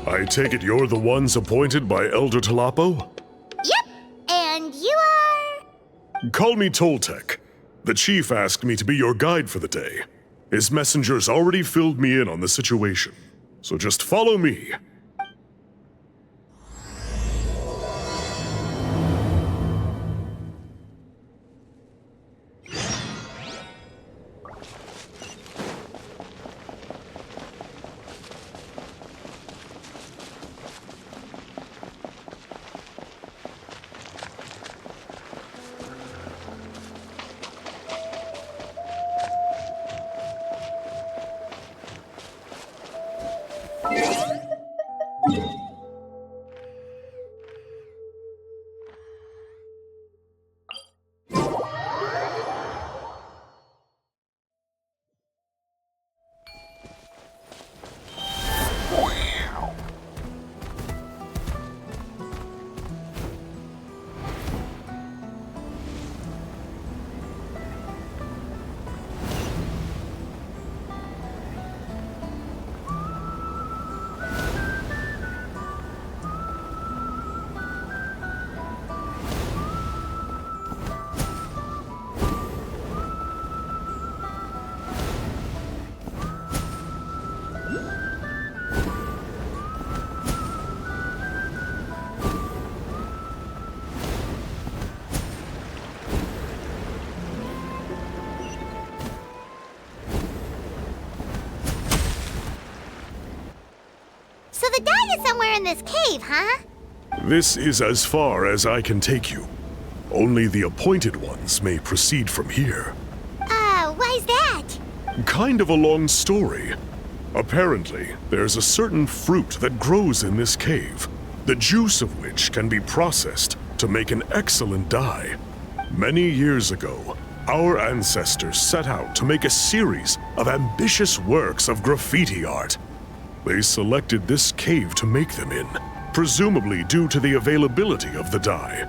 I take it you're the ones appointed by Elder Talapo? Yep, and you are? Call me Toltec. The chief asked me to be your guide for the day. His messengers already filled me in on the situation, so just follow me. So the dye is somewhere in this cave, huh? This is as far as I can take you. Only the appointed ones may proceed from here. Why's that? Kind of a long story. Apparently, there's a certain fruit that grows in this cave, the juice of which can be processed to make an excellent dye. Many years ago, our ancestors set out to make a series of ambitious works of graffiti art. They selected this cave to make them in, presumably due to the availability of the dye.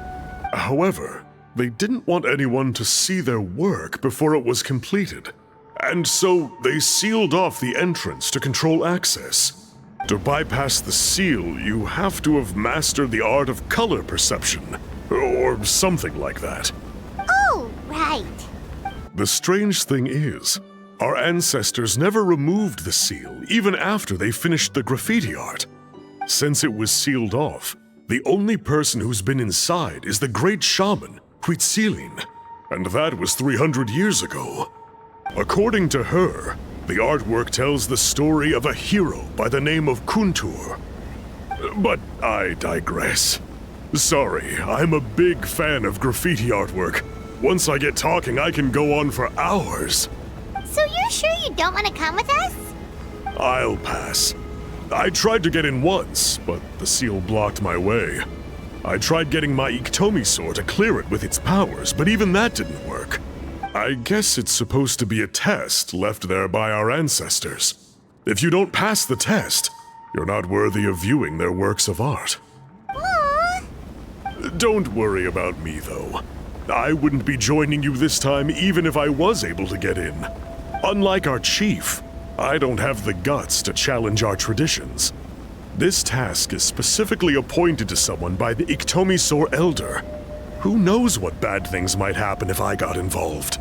However, they didn't want anyone to see their work before it was completed, and so they sealed off the entrance to control access. To bypass the seal, you have to have mastered the art of color perception, or something like that. Oh, right. The strange thing is, our ancestors never removed the seal, even after they finished the graffiti art. Since it was sealed off, the only person who's been inside is the great shaman, Huitzilin, and that was 300 years ago. According to her, the artwork tells the story of a hero by the name of Kuntur. But I digress. Sorry, I'm a big fan of graffiti artwork. Once I get talking, I can go on for hours. So you're sure you don't want to come with us? I'll pass. I tried to get in once, but the seal blocked my way. I tried getting my Iktomisaur to clear it with its powers, but even that didn't work. I guess it's supposed to be a test left there by our ancestors. If you don't pass the test, you're not worthy of viewing their works of art. Aww. Don't worry about me, though. I wouldn't be joining you this time even if I was able to get in. Unlike our chief, I don't have the guts to challenge our traditions. This task is specifically appointed to someone by the Iktomisaur Elder. Who knows what bad things might happen if I got involved?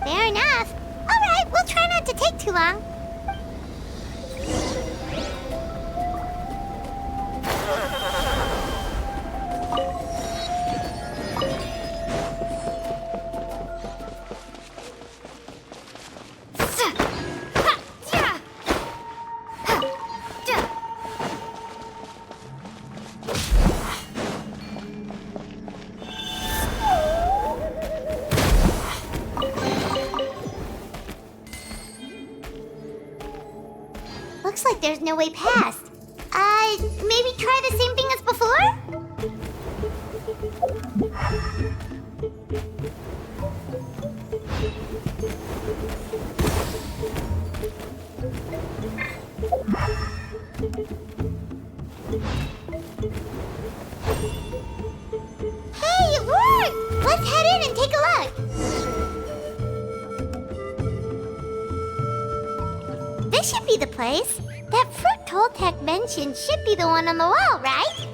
Fair enough. All right, we'll try not to take too long. Looks like there's no way past. Maybe try the same thing as before? Hey, it worked! Let's head in and take a look. This should be the place. That fruit Toltec mentioned should be the one on the wall, right?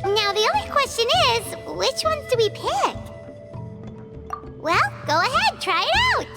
Now the only question is, which ones do we pick? Well, go ahead, try it out!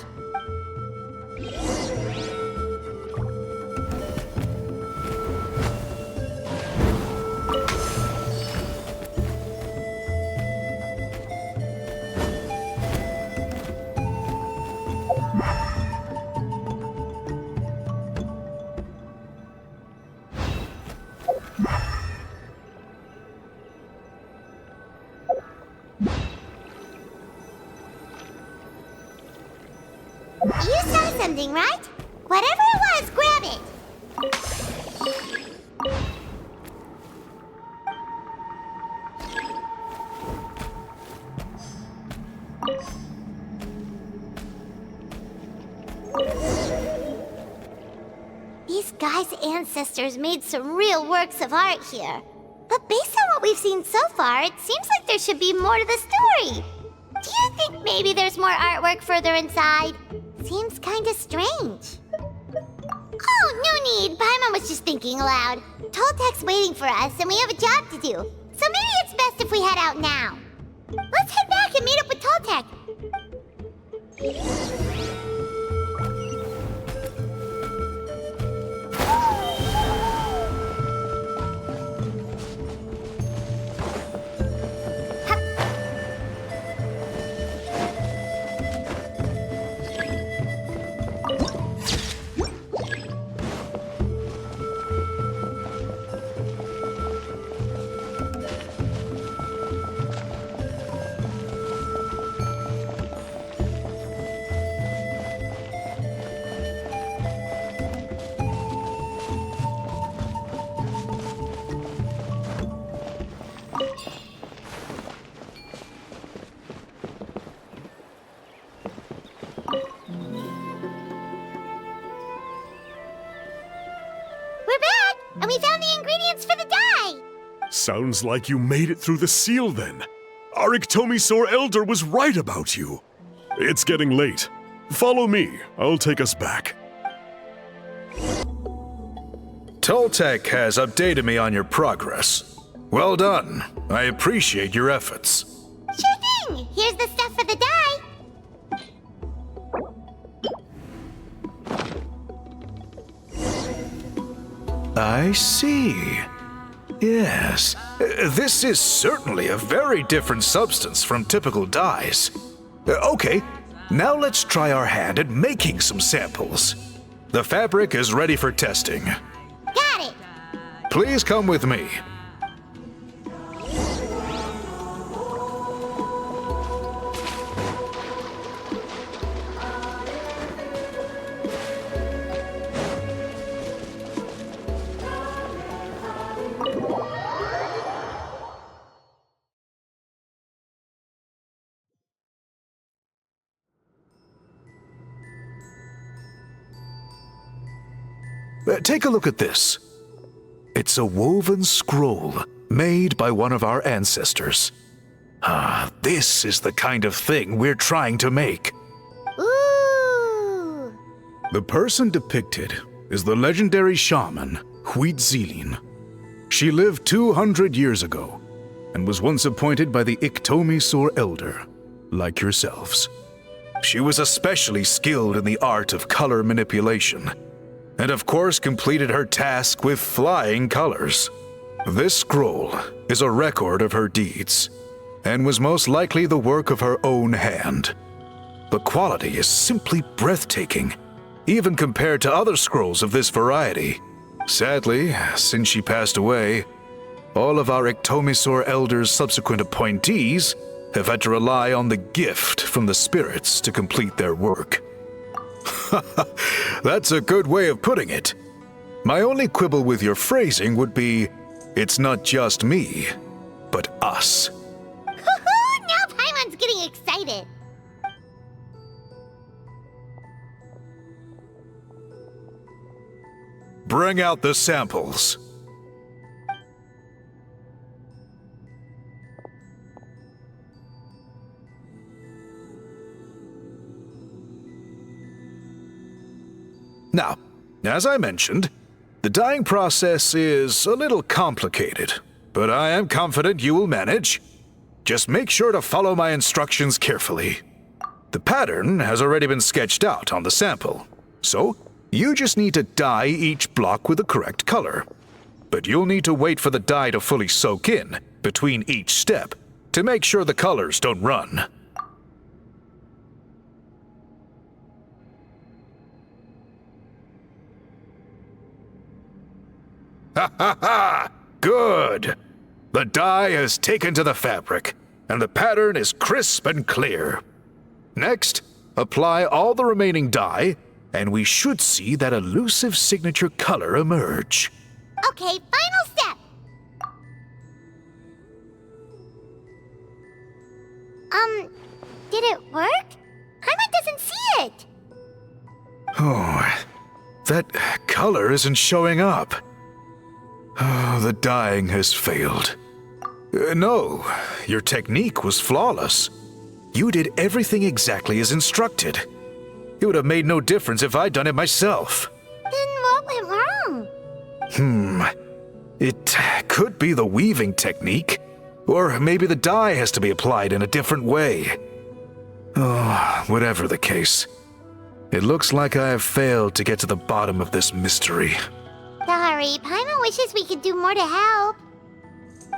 You saw something, right? Whatever it was, grab it! These guys' ancestors made some real works of art here. But based on what we've seen so far, it seems like there should be more to the story. Do you think maybe there's more artwork further inside? Seems kinda strange. Oh, no need. Paimon was just thinking aloud. Toltec's waiting for us, and we have a job to do. So maybe it's best if we head out now. Let's head back and meet up with Toltec. And we found the ingredients for the dye! Sounds like you made it through the seal then. Our Iktomisaur Elder was right about you. It's getting late. Follow me. I'll take us back. Toltec has updated me on your progress. Well done. I appreciate your efforts. Sure thing! Here's the stuff for the dye. I see. Yes. This is certainly a very different substance from typical dyes. Okay, now let's try our hand at making some samples. The fabric is ready for testing. Got it! Please come with me. Take a look at this. It's a woven scroll made by one of our ancestors. This is the kind of thing we're trying to make. Ooh! The person depicted is the legendary shaman, Huitzilin. She lived 200 years ago and was once appointed by the Iktomisaur Elder, like yourselves. She was especially skilled in the art of color manipulation, and of course completed her task with flying colors. This scroll is a record of her deeds, and was most likely the work of her own hand. The quality is simply breathtaking, even compared to other scrolls of this variety. Sadly, since she passed away, all of our Iktomisaur Elder's subsequent appointees have had to rely on the gift from the spirits to complete their work. That's a good way of putting it. My only quibble with your phrasing would be, it's not just me, but us. Now Paimon's getting excited. Bring out the samples. Now, as I mentioned, The dyeing process is a little complicated, but I am confident you will manage. Just make sure to follow my instructions carefully. The pattern has already been sketched out on the sample, so you just need to dye each block with the correct color. But you'll need to wait for the dye to fully soak in between each step to make sure the colors don't run. Ha ha ha! Good! The dye has taken to the fabric, and the pattern is crisp and clear. Next, apply all the remaining dye, and we should see that elusive signature color emerge. Okay, final step. Did it work? Paimon doesn't see it. Oh, that color isn't showing up. Oh, the dyeing has failed. No, your technique was flawless. You did everything exactly as instructed. It would have made no difference if I'd done it myself. Then what went wrong? It could be the weaving technique, or maybe the dye has to be applied in a different way. Oh, whatever the case, it looks like I have failed to get to the bottom of this mystery. Sorry, Paimon wishes we could do more to help.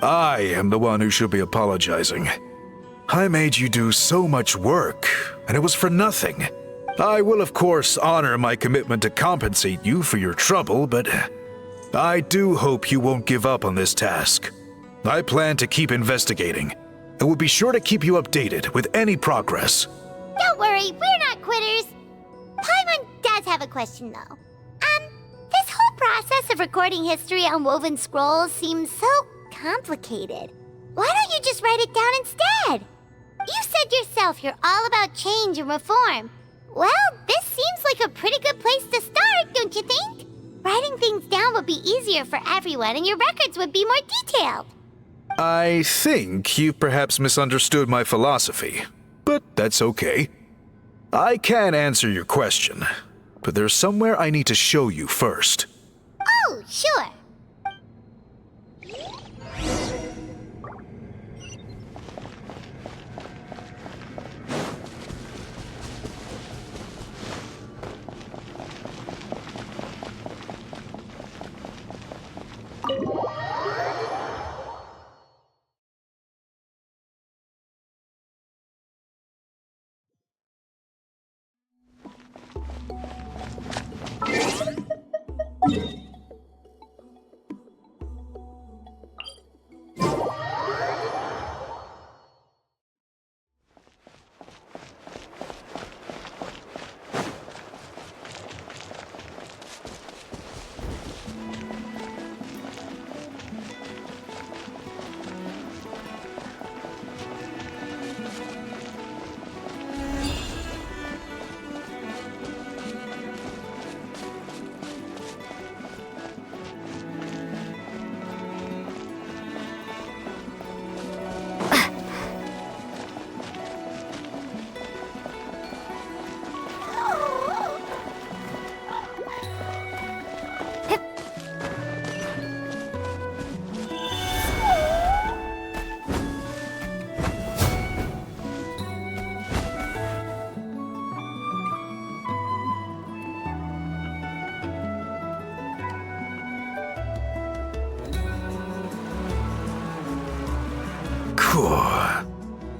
I am the one who should be apologizing. I made you do so much work, and it was for nothing. I will, of course, honor my commitment to compensate you for your trouble, but I do hope you won't give up on this task. I plan to keep investigating, and will be sure to keep you updated with any progress. Don't worry, we're not quitters. Paimon does have a question, though. This whole process of recording history on woven scrolls seems so complicated. Why don't you just write it down instead? You said yourself you're all about change and reform. Well, this seems like a pretty good place to start, don't you think? Writing things down would be easier for everyone and your records would be more detailed. I think you perhaps misunderstood my philosophy, but that's okay. I can answer your question, but there's somewhere I need to show you first. Oh, sure.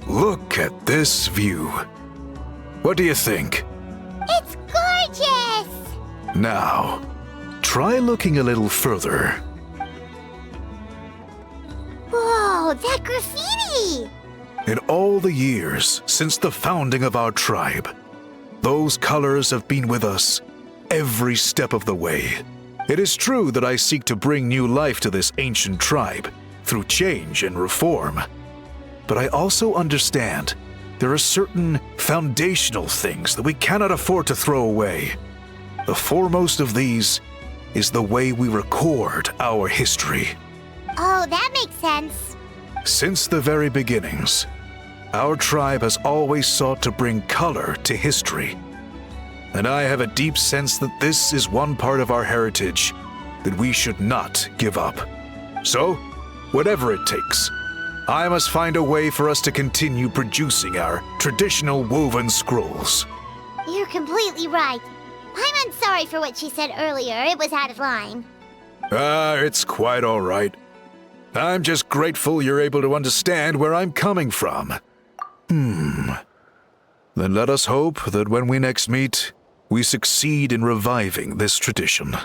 Look at this view. What do you think? It's gorgeous! Now, try looking a little further. Whoa, that graffiti! In all the years since the founding of our tribe, those colors have been with us every step of the way. It is true that I seek to bring new life to this ancient tribe through change and reform. But I also understand there are certain foundational things that we cannot afford to throw away. The foremost of these is the way we record our history. Oh, that makes sense. Since the very beginnings, our tribe has always sought to bring color to history. And I have a deep sense that this is one part of our heritage that we should not give up. So, whatever it takes, I must find a way for us to continue producing our traditional woven scrolls. You're completely right. I'm sorry for what she said earlier. It was out of line. It's quite all right. I'm just grateful you're able to understand where I'm coming from. Then let us hope that when we next meet, we succeed in reviving this tradition.